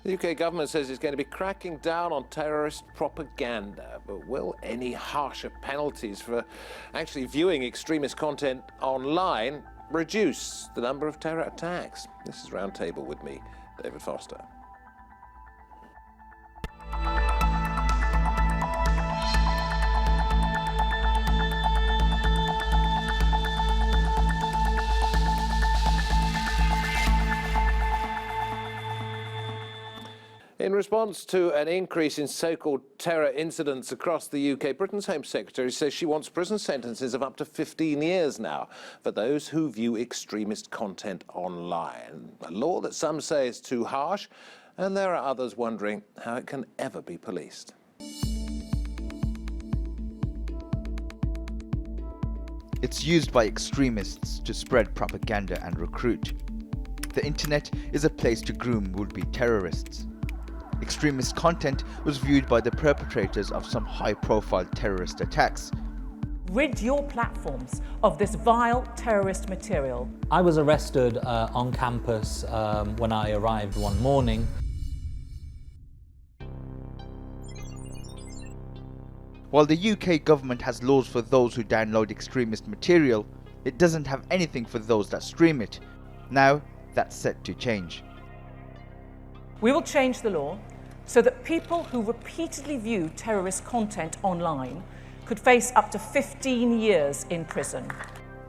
The UK government says it's going to be cracking down on terrorist propaganda, but will any harsher penalties for actually viewing extremist content online reduce the number of terror attacks? This is Roundtable with me, David Foster. In response to an increase in so-called terror incidents across the UK, Britain's Home Secretary says she wants prison sentences of up to 15 years now for those who view extremist content online. A law that some say is too harsh, and there are others wondering how it can ever be policed. It's used by extremists to spread propaganda and recruit. The internet is a place to groom would-be terrorists. Extremist content was viewed by the perpetrators of some high-profile terrorist attacks. Rid your platforms of this vile terrorist material. I was arrested on campus when I arrived one morning. While the UK government has laws for those who download extremist material, it doesn't have anything for those that stream it. Now, that's set to change. We will change the law so that people who repeatedly view terrorist content online could face up to 15 years in prison.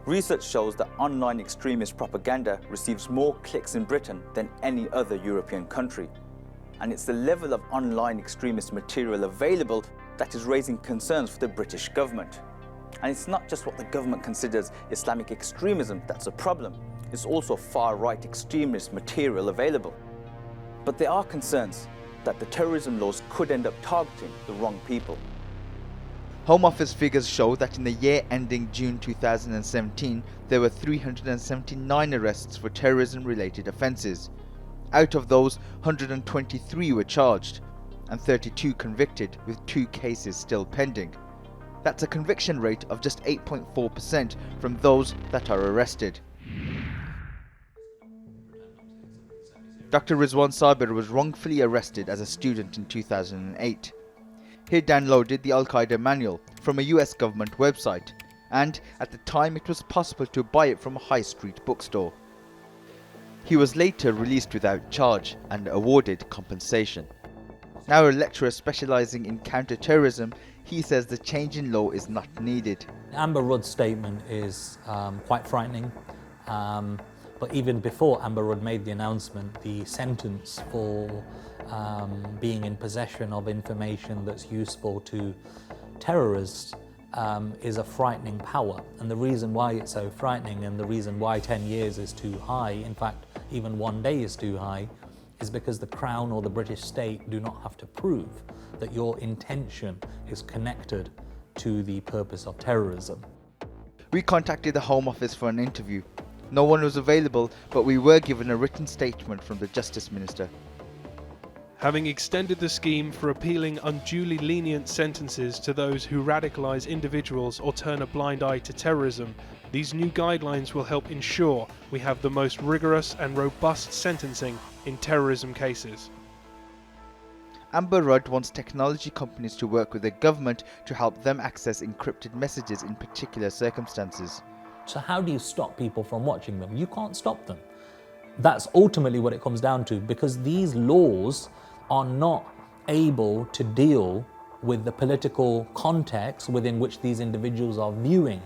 Research shows that online extremist propaganda receives more clicks in Britain than any other European country. And it's the level of online extremist material available that is raising concerns for the British government. And it's not just what the government considers Islamic extremism that's a problem, it's also far-right extremist material available. But there are concerns that the terrorism laws could end up targeting the wrong people. Home Office figures show that in the year ending June 2017, there were 379 arrests for terrorism-related offences. Out of those, 123 were charged, and 32 convicted, with 2 cases still pending. That's a conviction rate of just 8.4% from those that are arrested. Dr. Rizwan Sabir was wrongfully arrested as a student in 2008. He downloaded the Al-Qaeda manual from a US government website, and at the time it was possible to buy it from a high street bookstore. He was later released without charge and awarded compensation. Now a lecturer specialising in counter-terrorism, he says the change in law is not needed. Amber Rudd's statement is quite frightening. But even before Amber Rudd made the announcement, the sentence for being in possession of information that's useful to terrorists is a frightening power. And the reason why it's so frightening and the reason why 10 years is too high, in fact, even 1 day is too high, is because the Crown or the British state do not have to prove that your intention is connected to the purpose of terrorism. We contacted the Home Office for an interview. No one was available, but we were given a written statement from the Justice Minister. Having extended the scheme for appealing unduly lenient sentences to those who radicalise individuals or turn a blind eye to terrorism, these new guidelines will help ensure we have the most rigorous and robust sentencing in terrorism cases. Amber Rudd wants technology companies to work with the government to help them access encrypted messages in particular circumstances. So how do you stop people from watching them? You can't stop them. That's ultimately what it comes down to, because these laws are not able to deal with the political context within which these individuals are viewing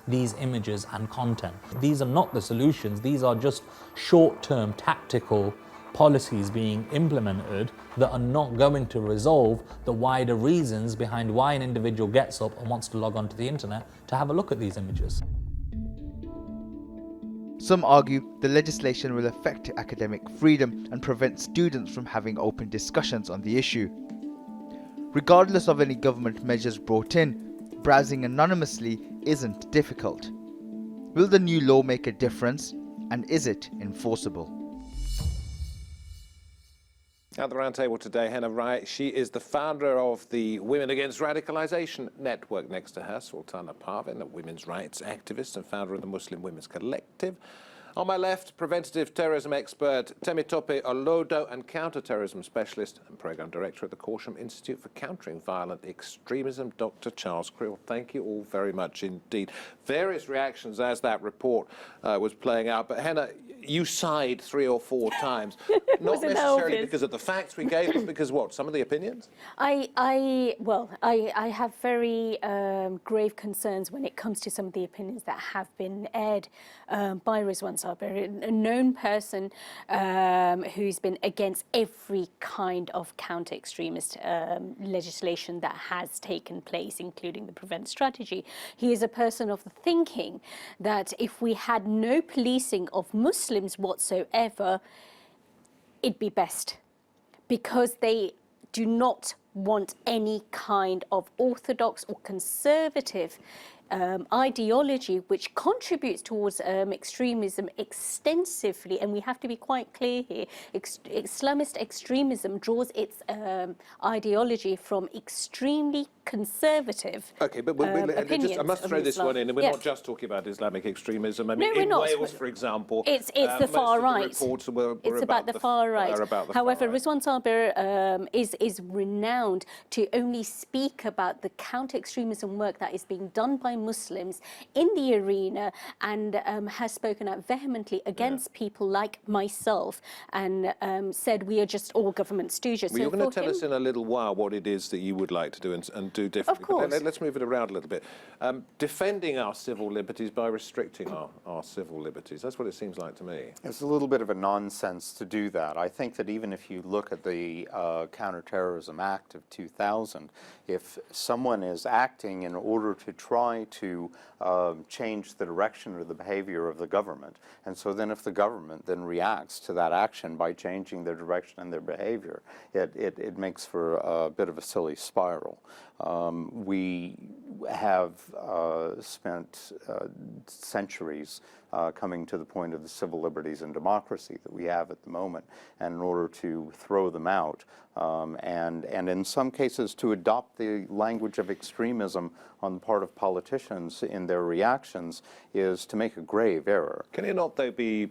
these images and content. These are not the solutions. These are just short-term tactical policies being implemented that are not going to resolve the wider reasons behind why an individual gets up and wants to log onto the internet to have a look at these images. Some argue the legislation will affect academic freedom and prevent students from having open discussions on the issue. Regardless of any government measures brought in, browsing anonymously isn't difficult. Will the new law make a difference, and is it enforceable? At the Roundtable today, Henna Rai. She is the founder of the Women Against Radicalisation network. Next to her, Sultanah Parvin, a women's rights activist and founder of the Muslim Women's Collective. On my left, preventative terrorism expert Temitope Olodo and counter-terrorism specialist and programme director at the Corsham Institute for Countering Violent Extremism, Dr. Charles Kriel. Thank you all very much indeed. Various reactions as that report was playing out, but Henna, you sighed 3 or 4 times. Not necessarily because of the facts we gave, but because what? Some of the opinions? I have very grave concerns when it comes to some of the opinions that have been aired by Rizwan Sabir, a known person who's been against every kind of counter-extremist legislation that has taken place, including the Prevent strategy. He is a person of the thinking that if we had no policing of Muslims whatsoever, it'd be best, because they do not want any kind of orthodox or conservative ideology which contributes towards extremism extensively. And we have to be quite clear here, Islamist extremism draws its ideology from extremely conservative opinions. I must throw this one in, and we're not just talking about Islamic extremism. I mean, no, in we're Wales, not. for example, it's the far right. It's about the far right. However, Rizwan Sabir is renowned to only speak about the counter-extremism work that is being done by Muslims in the arena, and has spoken out vehemently against people like myself, and said we are just all government stooges. Well, you're going to tell us in a little while what it is that you would like to do and do differently. Of course. But let's move it around a little bit. Defending our civil liberties by restricting our civil liberties. That's what it seems like to me. It's a little bit of a nonsense to do that. I think that even if you look at the Counterterrorism Act of 2000, if someone is acting in order to try to change the direction or the behavior of the government, and so then if the government then reacts to that action by changing their direction and their behavior, it makes for a bit of a silly spiral. We have spent centuries coming to the point of the civil liberties and democracy that we have at the moment, and in order to throw them out, and in some cases to adopt the language of extremism on the part of politicians in their reactions, is to make a grave error. Can it not, though, be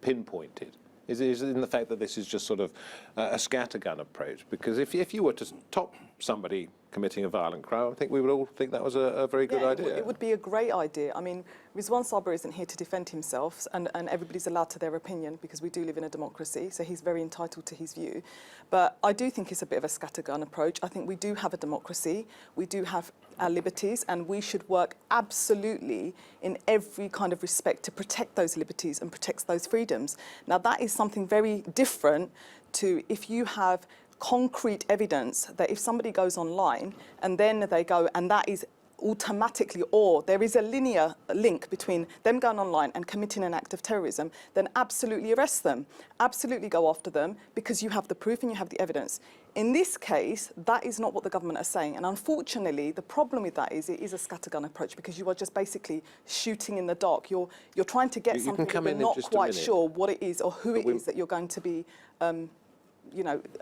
pinpointed? Is it in the fact that this is just sort of a scattergun approach? Because if you were to stop somebody committing a violent crime, I think we would all think that was a very good idea. It would be a great idea. I mean, Rizwan Sabir isn't here to defend himself, and everybody's allowed to their opinion, because we do live in a democracy, so he's very entitled to his view. But I do think it's a bit of a scattergun approach. I think we do have a democracy, we do have our liberties, and we should work absolutely in every kind of respect to protect those liberties and protect those freedoms. Now, that is something very different to if you have concrete evidence that if somebody goes online and then they go, and that is automatically, or there is a linear link between them going online and committing an act of terrorism, then absolutely arrest them, absolutely go after them, because you have the proof and you have the evidence. In this case, that is not what the government are saying, and unfortunately the problem with that is it is a scattergun approach, because you are just basically shooting in the dark. You're trying to get something that you're not quite sure what it is or who it is that you're going to be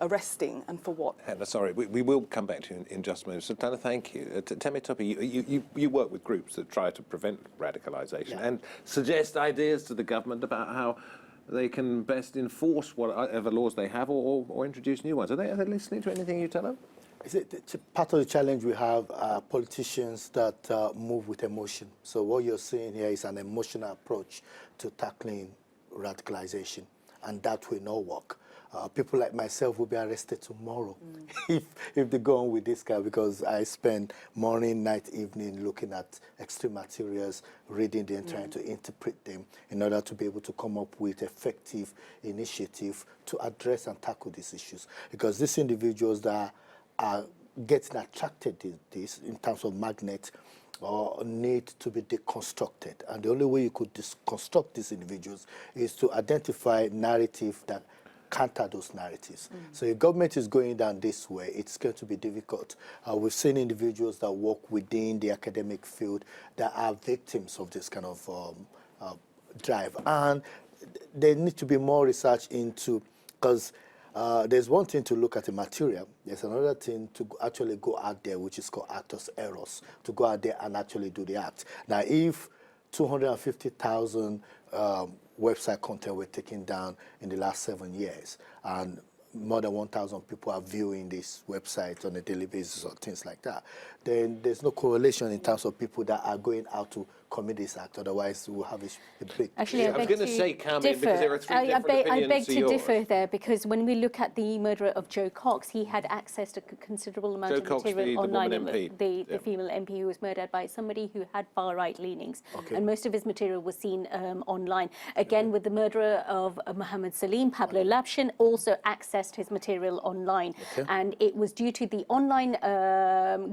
arresting, and for what. Henna, sorry, we will come back to you in just a moment. Sultanah, thank you. Temitope, you work with groups that try to prevent radicalisation and suggest ideas to the government about how they can best enforce whatever laws they have, or introduce new ones. Are they listening to anything you tell them? Part of the challenge we have are politicians that move with emotion. So what you're seeing here is an emotional approach to tackling radicalisation, and that will not work. People like myself will be arrested tomorrow if they go on with this guy, because I spend morning, night, evening looking at extreme materials, reading them, trying to interpret them in order to be able to come up with effective initiative to address and tackle these issues. Because these individuals that are getting attracted to this in terms of magnet need to be deconstructed. And the only way you could deconstruct these individuals is to identify narrative that counter those narratives. So if government is going down this way, it's going to be difficult. We've seen individuals that work within the academic field that are victims of this kind of drive. And there need to be more research into, because there's one thing to look at the material, there's another thing to actually go out there, which is called actus eros, to go out there and actually do the act. Now, if 250,000 website content were taken down in the last 7 years, and more than 1,000 people are viewing this website on a daily basis or things like that, then there's no correlation in terms of people that are going out to commit this act. Otherwise, we'll have a big... Actually, I was going to say, Carmen, because there are three different opinions I beg to yours. differ there, because when we look at the murderer of Joe Cox, he had access to considerable amount of Cox, material the online. woman MP. The female MP who was murdered by somebody who had far-right leanings. Okay. And most of his material was seen online. Again, with the murderer of Mohammed Salim, Pablo Labshin also accessed his material online. And it was due to the online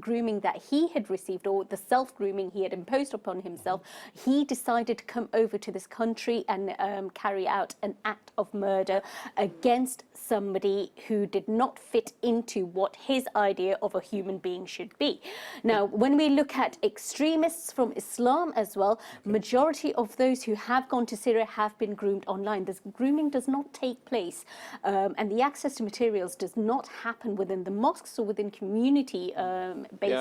grooming that he had received, or the self-grooming he had imposed upon himself. He decided to come over to this country and carry out an act of murder against somebody who did not fit into what his idea of a human being should be. Now, when we look at extremists from Islam as well, majority of those who have gone to Syria have been groomed online. This grooming does not take place, and the access to materials does not happen within the mosques or within community-based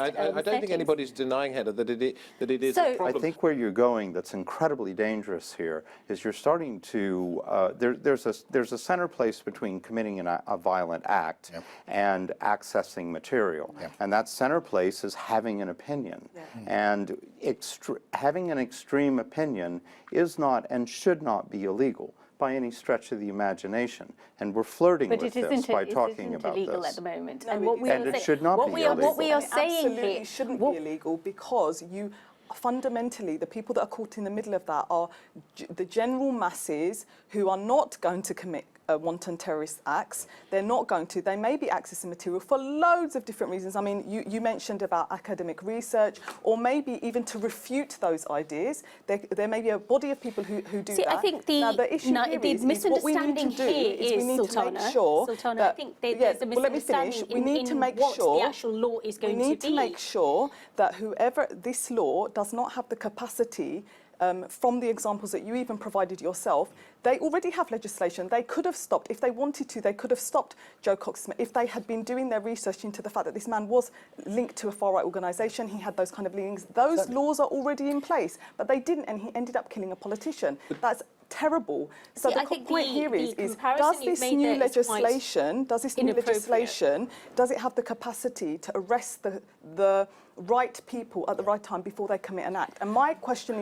I don't think anybody's denying, Henna, that it is a problem. I think where you're going that's incredibly dangerous here is you're starting to, there's a center place between committing a violent act and accessing material. And that center place is having an opinion. And having an extreme opinion is not and should not be illegal by any stretch of the imagination. And we're flirting with this by talking about this. It isn't illegal at the moment. No, and what we and are it should not be illegal. What we are It saying absolutely here shouldn't be illegal, because you fundamentally, the people that are caught in the middle of that are the general masses who are not going to commit wanton terrorist acts. They're not going to. They may be accessing material for loads of different reasons. I mean, you mentioned about academic research, or maybe even to refute those ideas. There may be a body of people who do that. I think the issue here is what we need to do is we need to make sure Sultanah, that, I think there's a misunderstanding in what the actual law is going to be. We need to make sure that whoever this law does not have the capacity, from the examples that you even provided yourself, they already have legislation. They could have stopped, if they wanted to, they could have stopped Joe Cox Smith if they had been doing their research into the fact that this man was linked to a far-right organisation, he had those kind of leanings. Those laws are already in place, but they didn't, and he ended up killing a politician. That's terrible. So the point here is does this new legislation, does it have the capacity to arrest the right people at the right time before they commit an act? And my question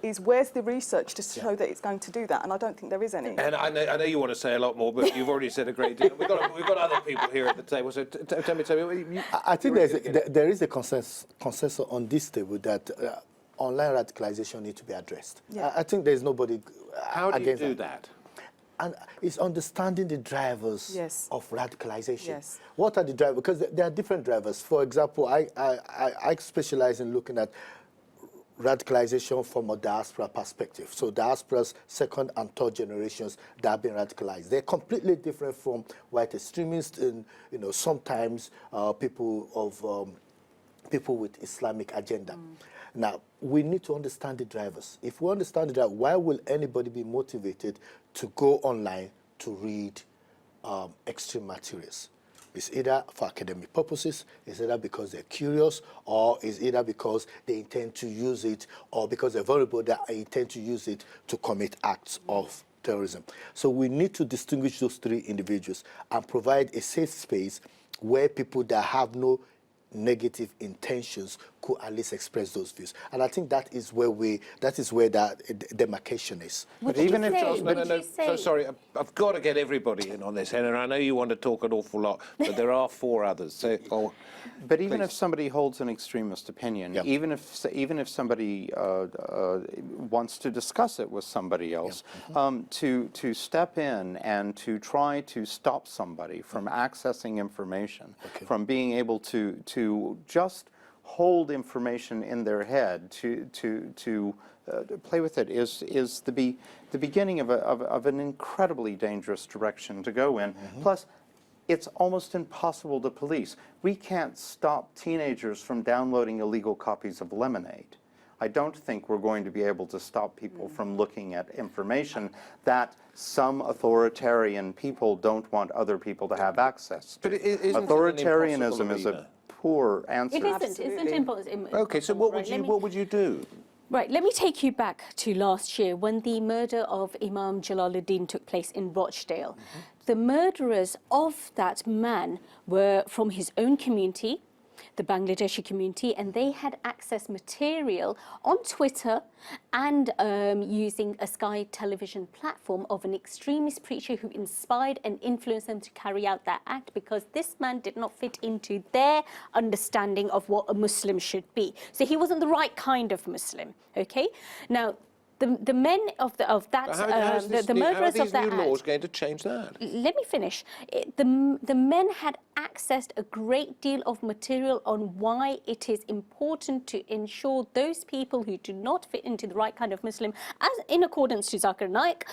is where's the research to show that it's going to do that? And I don't think there is any. And I know you want to say a lot more, but you've already said a great deal. We've got other people here at the table. So tell me. I think there is a consensus on this table that online radicalization needs to be addressed. I think there's nobody How do you against do that? And it's understanding the drivers of radicalization. Yes. What are the drivers? Because there are different drivers. For example, I specialize in looking at radicalization from a diaspora perspective. So diaspora's second and third generations that have been radicalized. They're completely different from white extremists and, sometimes people with Islamic agenda. Now, we need to understand the drivers. If we understand the driver, why will anybody be motivated to go online to read extreme materials? It's either for academic purposes, it's either because they're curious, or it's either because they intend to use it, or because they're vulnerable that they intend to use it to commit acts of terrorism. So we need to distinguish those three individuals and provide a safe space where people that have no negative intentions could at least express those views. And I think that is where that demarcation is. But even if sorry, I've got to get everybody in on this, Henna. I know you want to talk an awful lot, but there are four others. So, but even if somebody holds an extremist opinion, even if somebody wants to discuss it with somebody else, to step in and to try to stop somebody from accessing information, from being able to just hold information in their head, to play with it is the beginning of an incredibly dangerous direction to go in. Plus, it's almost impossible to police. We can't stop teenagers from downloading illegal copies of Lemonade. I don't think we're going to be able to stop people from looking at information that some authoritarian people don't want other people to have access to. But authoritarianism is a poor answer. It isn't impossible. Okay, so what would you do? Right, let me take you back to last year when the murder of Imam Jalaluddin took place in Rochdale. The murderers of that man were from his own community, the Bangladeshi community, and they had access material on Twitter and using a Sky television platform of an extremist preacher who inspired and influenced them to carry out that act, because this man did not fit into their understanding of what a Muslim should be. So he wasn't the right kind of Muslim, okay? Now, the men of that, the murderers of that How are these new laws act, going to change that? let me finish. The men had accessed a great deal of material on why it is important to ensure those people who do not fit into the right kind of Muslim, as in accordance to Zakir Naik,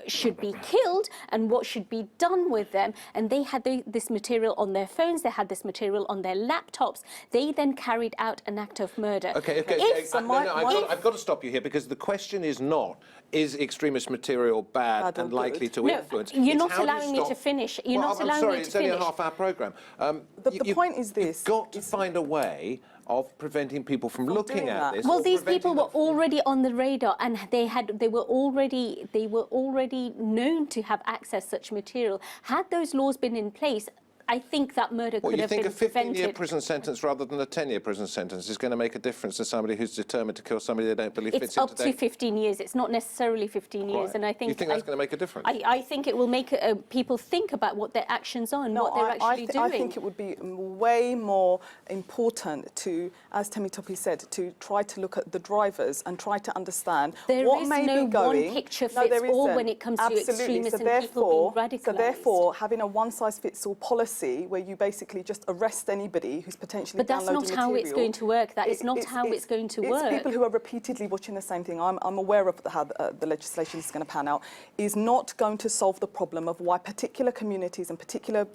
should be killed and what should be done with them. And they had this material on their phones, they had this material on their laptops. They then carried out an act of murder. Okay. I've got to stop you here, because the question is not, is extremist material bad and likely to influence? You're not allowing me to finish. You're not allowing me to finish. I'm sorry, it's only a half-hour programme. The point is this. You've got to find a way of preventing people from looking at this. Well, or these people were preventing them already on the radar, and they were already known to have access to such material. Had those laws been in place, I think that murder could have been prevented. You think a 15-year prison sentence rather than a 10-year prison sentence is going to make a difference to somebody who's determined to kill somebody they don't believe fits into It's up to 15 years. It's not necessarily 15 years. And I think... You think that's going to make a difference? I think it will make people think about what their actions are and what they're actually doing. I think it would be way more important to, as Temitope said, to try to look at the drivers and try to understand what may be going. There is no one picture fits all when it comes to extremists and people being radicalised. So therefore, having a one-size-fits-all policy where you basically just arrest anybody who's potentially downloading material. But that's not how it's going to work. That is not how it's going to work. It's people who are repeatedly watching the same thing. I'm aware of how the legislation is going to pan out. Is not going to solve the problem of why particular communities and particular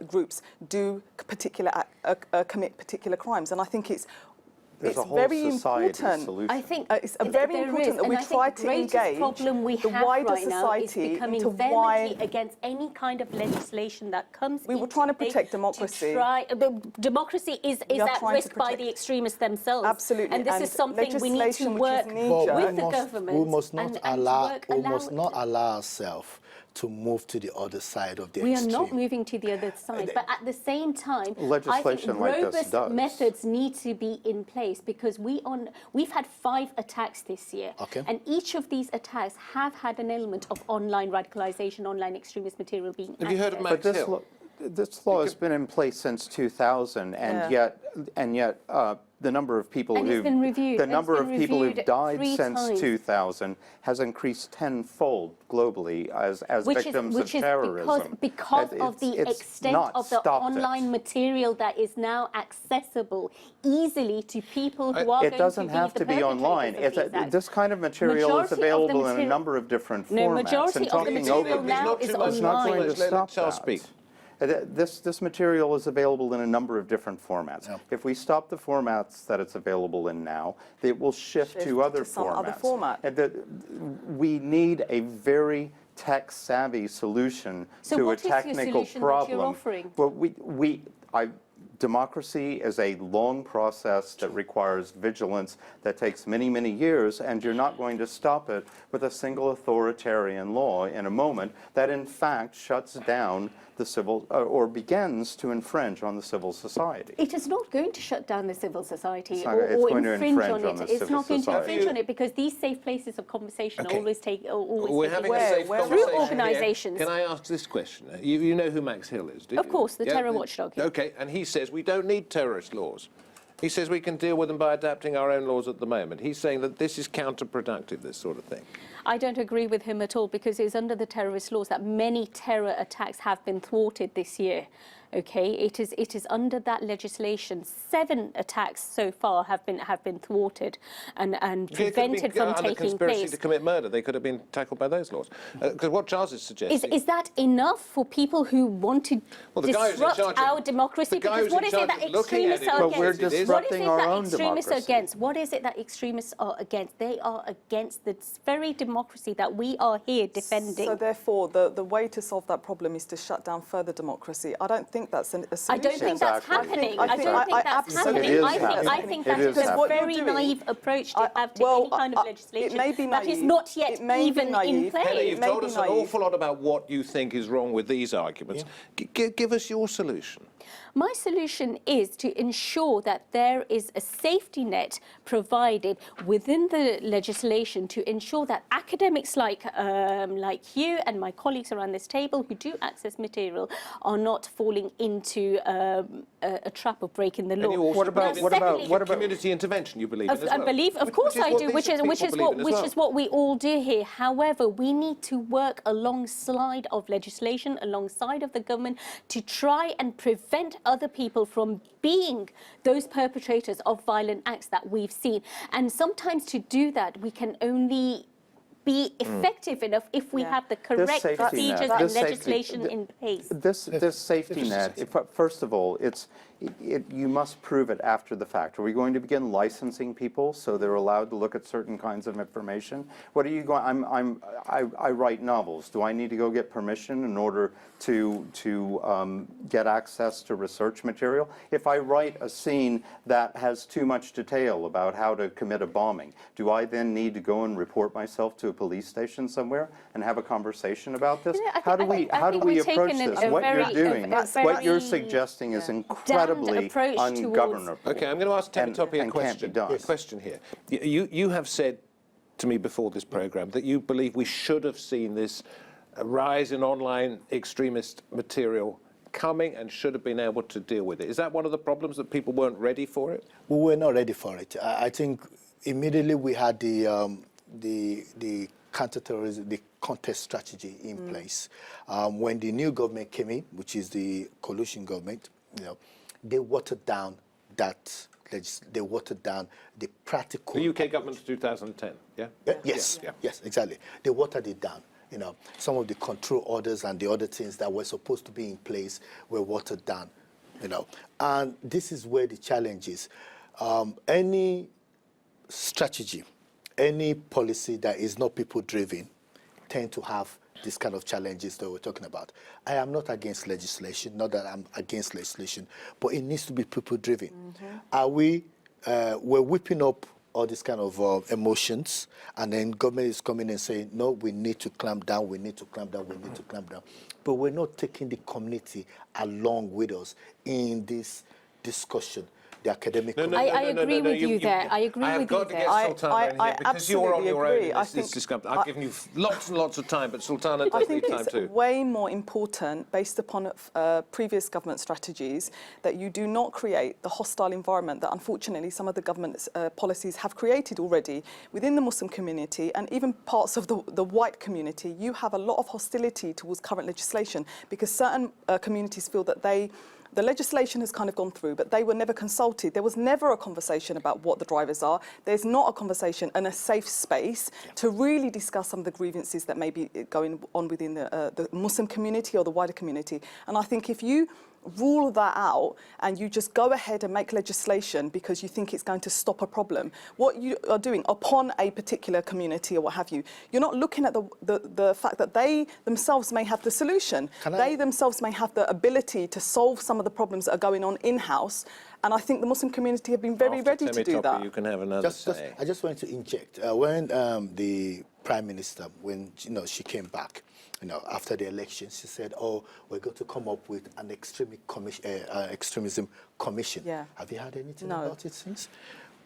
groups do commit particular crimes. And I think it's very important. Solution. I think it's very important that we try to engage the wider society into why against any kind of legislation that comes. We were trying to protect democracy. Democracy is at risk by the extremists themselves. Absolutely. And this is something we need to work with the government. We must not allow ourselves to move to the other side of the extreme. We are not moving to the other side, but at the same time, legislation I think like this robust does. methods need to be in place, because we've had 5 attacks this year, and each of these attacks have had an element of online radicalisation, online extremist material being accessed. Have you heard of Max Hill? This law has been in place since 2000, and yet the number of people who've died since 2000 has increased tenfold globally as victims of terrorism. Because of the extent of the online material that is now accessible easily to people who are going to be the perpetrators of these acts. It doesn't have to be online. This kind of material is available in a number of different formats. No, majority of the material now is online. It's not going to stop that. This material is available in a number of different formats. Yeah. If we stop the formats that it's available in now, it will shift to other formats. We need a very tech-savvy solution to a technical problem. Well, democracy is a long process that requires vigilance that takes many, many years, and you're not going to stop it with a single authoritarian law in a moment that in fact shuts down the civil, or begins to infringe on the civil society. It is not going to shut down the civil society or infringe on it. It's not going to infringe on it, because these safe places of conversation always take We're having a safe conversation through organisations. Can I ask this question? You know who Max Hill is, do you? Of course, the terror watchdog. Yeah. Okay, and he says we don't need terrorist laws. He says we can deal with them by adapting our own laws at the moment. He's saying that this is counterproductive, this sort of thing. I don't agree with him at all, because it's under the terrorist laws that many terror attacks have been thwarted this year. Okay, it is under that legislation. 7 attacks so far have been thwarted and prevented from taking place. Conspiracy to commit murder, they could have been tackled by those laws. Because what Charles is suggesting is that enough for people who want to disrupt our democracy? Because what is it that extremists are against? We're disrupting our own democracy. What is it that extremists are against? They are against the very democracy that we are here defending. So therefore, the way to solve that problem is to shut down further democracy. I don't think think that's a solution. I don't think that's happening. I don't think that's happening. I think that is a very naive approach to have to any kind of legislation that is not yet even in place. Henna, you've told us an awful lot about what you think is wrong with these arguments. Give us your solution. My solution is to ensure that there is a safety net provided within the legislation to ensure that academics like you and my colleagues around this table who do access material are not falling into a trap of breaking the law. What about community intervention? You believe in as well? I believe, of course I do, which is what we all do here. However, we need to work alongside of legislation, alongside of the government, to try and prevent other people from being those perpetrators of violent acts that we've seen. And sometimes to do that, we can only be effective enough if we have the correct procedures and legislation in place. This safety net, first of all, you must prove it after the fact. Are we going to begin licensing people so they're allowed to look at certain kinds of information? What are you going? I write novels. Do I need to go get permission in order to get access to research material? If I write a scene that has too much detail about how to commit a bombing, do I then need to go and report myself to a police station somewhere and have a conversation about this? How do we approach this? What you're suggesting is incredibly ungovernable. Okay, I'm going to ask Temitope a question here. You have said to me before this programme that you believe we should have seen this rise in online extremist material coming and should have been able to deal with it. Is that one of the problems, that people weren't ready for it? We were not ready for it. I think immediately we had the counter-terrorism, the contest strategy in place. When the new government came in, which is the coalition government, they watered down that. They watered down the practical. The UK government of 2010, yeah? Yes, exactly. They watered it down. Some of the control orders and the other things that were supposed to be in place were watered down. And this is where the challenge is. Any strategy, any policy that is not people-driven, tend to have this kind of challenges that we're talking about. I am not against legislation, not that I'm against legislation, but it needs to be people-driven. We're whipping up all these kind of emotions, and then government is coming and saying, no, we need to clamp down, we need to clamp down, we need to clamp down. But we're not taking the community along with us in this discussion. The academic. I agree with you there. I agree with you there. I have got to get Sultanah in here because you're on your own in this discussion. I've given you lots and lots of time, but Sultanah does need time too. I think it's way more important, based upon previous government strategies, that you do not create the hostile environment that unfortunately some of the government's policies have created already within the Muslim community and even parts of the white community. You have a lot of hostility towards current legislation because certain communities feel that the legislation has kind of gone through, but they were never consulted. There was never a conversation about what the drivers are. There's not a conversation and a safe space to really discuss some of the grievances that may be going on within the Muslim community or the wider community. And I think if you rule that out and you just go ahead and make legislation because you think it's going to stop a problem, what you are doing upon a particular community or what have you, you're not looking at the fact that they themselves may have the solution. They themselves may have the ability to solve some of the problems that are going on in-house. And I think the Muslim community have been very ready to do that. You can have another say. I just wanted to inject. When the Prime Minister, when she came back, after the election, she said, "Oh, we're going to come up with an extremism commission." Yeah. Have you heard anything about it since?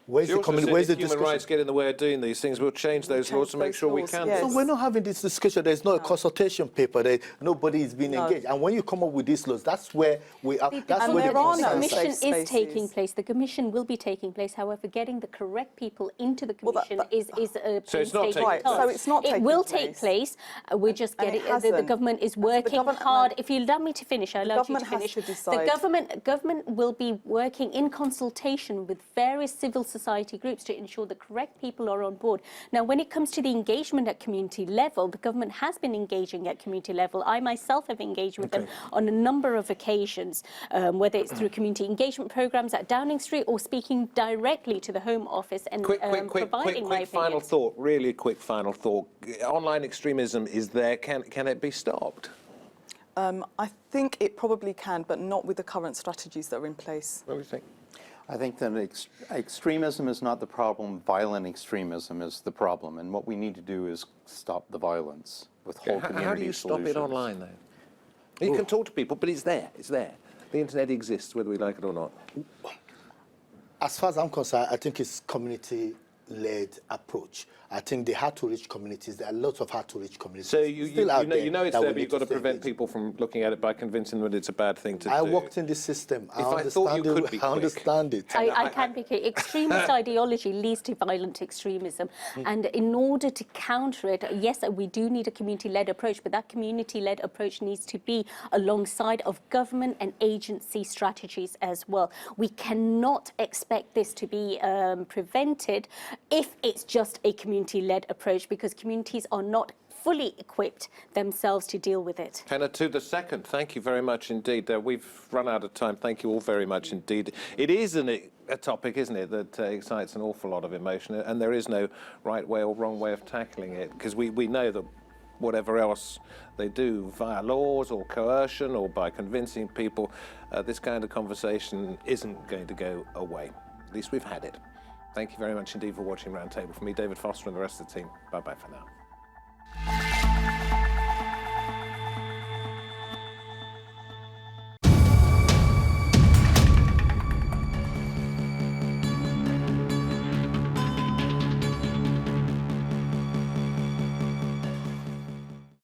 Where's the discussion? Human rights get in the way of doing these things. We'll change those laws to make sure we can. Yes. So we're not having this discussion. There's no consultation paper. Nobody is being engaged. And when you come up with these laws, that's where we are. That's where the commission is taking place. The commission will be taking place. However, getting the correct people into the commission is a so it's not taking place. So it's not taking place. It will take place. We're just getting the government is working hard. If you allow me to finish, I allow you to finish. The government will be working in consultation with various civil society groups to ensure the correct people are on board. Now, when it comes to the engagement at community level, the government has been engaging at community level. I myself have engaged with them on a number of occasions, whether it's through community engagement programs at Downing Street or speaking directly to the Home Office and providing my opinions. Final thought, really quick final thought. Online extremism is there. Can it be stopped? I think it probably can, but not with the current strategies that are in place. What do you think? I think that extremism is not the problem, violent extremism is the problem, and what we need to do is stop the violence with whole community How do you stop it solutions. online, though? You can talk to people, but it's there. It's there. The internet exists, whether we like it or not. As far as I'm concerned, I think it's community-led approach. I think they had to reach communities. There are lots of hard to reach communities. So you still out know it's that there, we but need you've got to stay prevent engaged. people from looking at it by convincing them that it's a bad thing to do. I worked in the system. If I thought you could be I quick. understand it. I can be clear. Extremist ideology leads to violent extremism. And in order to counter it, yes, we do need a community-led approach, but that community-led approach needs to be alongside of government and agency strategies as well. We cannot expect this to be prevented if it's just a community-led approach, because communities are not fully equipped themselves to deal with it. Henna, to the second, thank you very much indeed. We've run out of time. Thank you all very much indeed. It is a topic, isn't it, that excites an awful lot of emotion, and there is no right way or wrong way of tackling it, because we know that whatever else they do via laws or coercion or by convincing people, this kind of conversation isn't going to go away. At least we've had it. Thank you very much indeed for watching Roundtable. From me, David Foster, and the rest of the team, bye-bye for now.